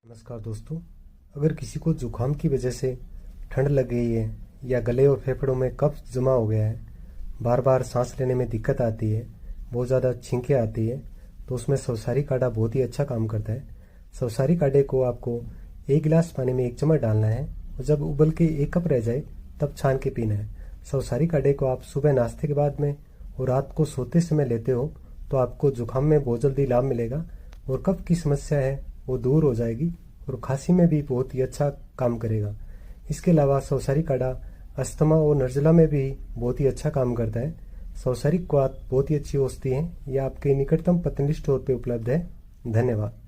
नमस्कार दोस्तों। अगर किसी को जुकाम की वजह से ठंड लग गई है या गले और फेफड़ों में कफ जमा हो गया है, बार बार सांस लेने में दिक्कत आती है, बहुत ज़्यादा छींकें आती है, तो उसमें सौसारी काढ़ा बहुत ही अच्छा काम करता है। सौसारी काढ़े को आपको 1 गिलास पानी में 1 चम्मच डालना है और जब उबल के 1 कप रह जाए तब छान के पीना है। सौसारी काढ़े को आप सुबह नाश्ते के बाद में और रात को सोते समय लेते हो तो आपको जुकाम में बहुत जल्दी लाभ मिलेगा और कफ की समस्या है वो दूर हो जाएगी और खांसी में भी बहुत ही अच्छा काम करेगा। इसके अलावा सौसारी काढ़ा अस्थमा और नज़ला में भी बहुत ही अच्छा काम करता है। सौसारी क्वाथ बहुत ही अच्छी औषधि है। यह आपके निकटतम पतंजलि स्टोर पे उपलब्ध है। धन्यवाद।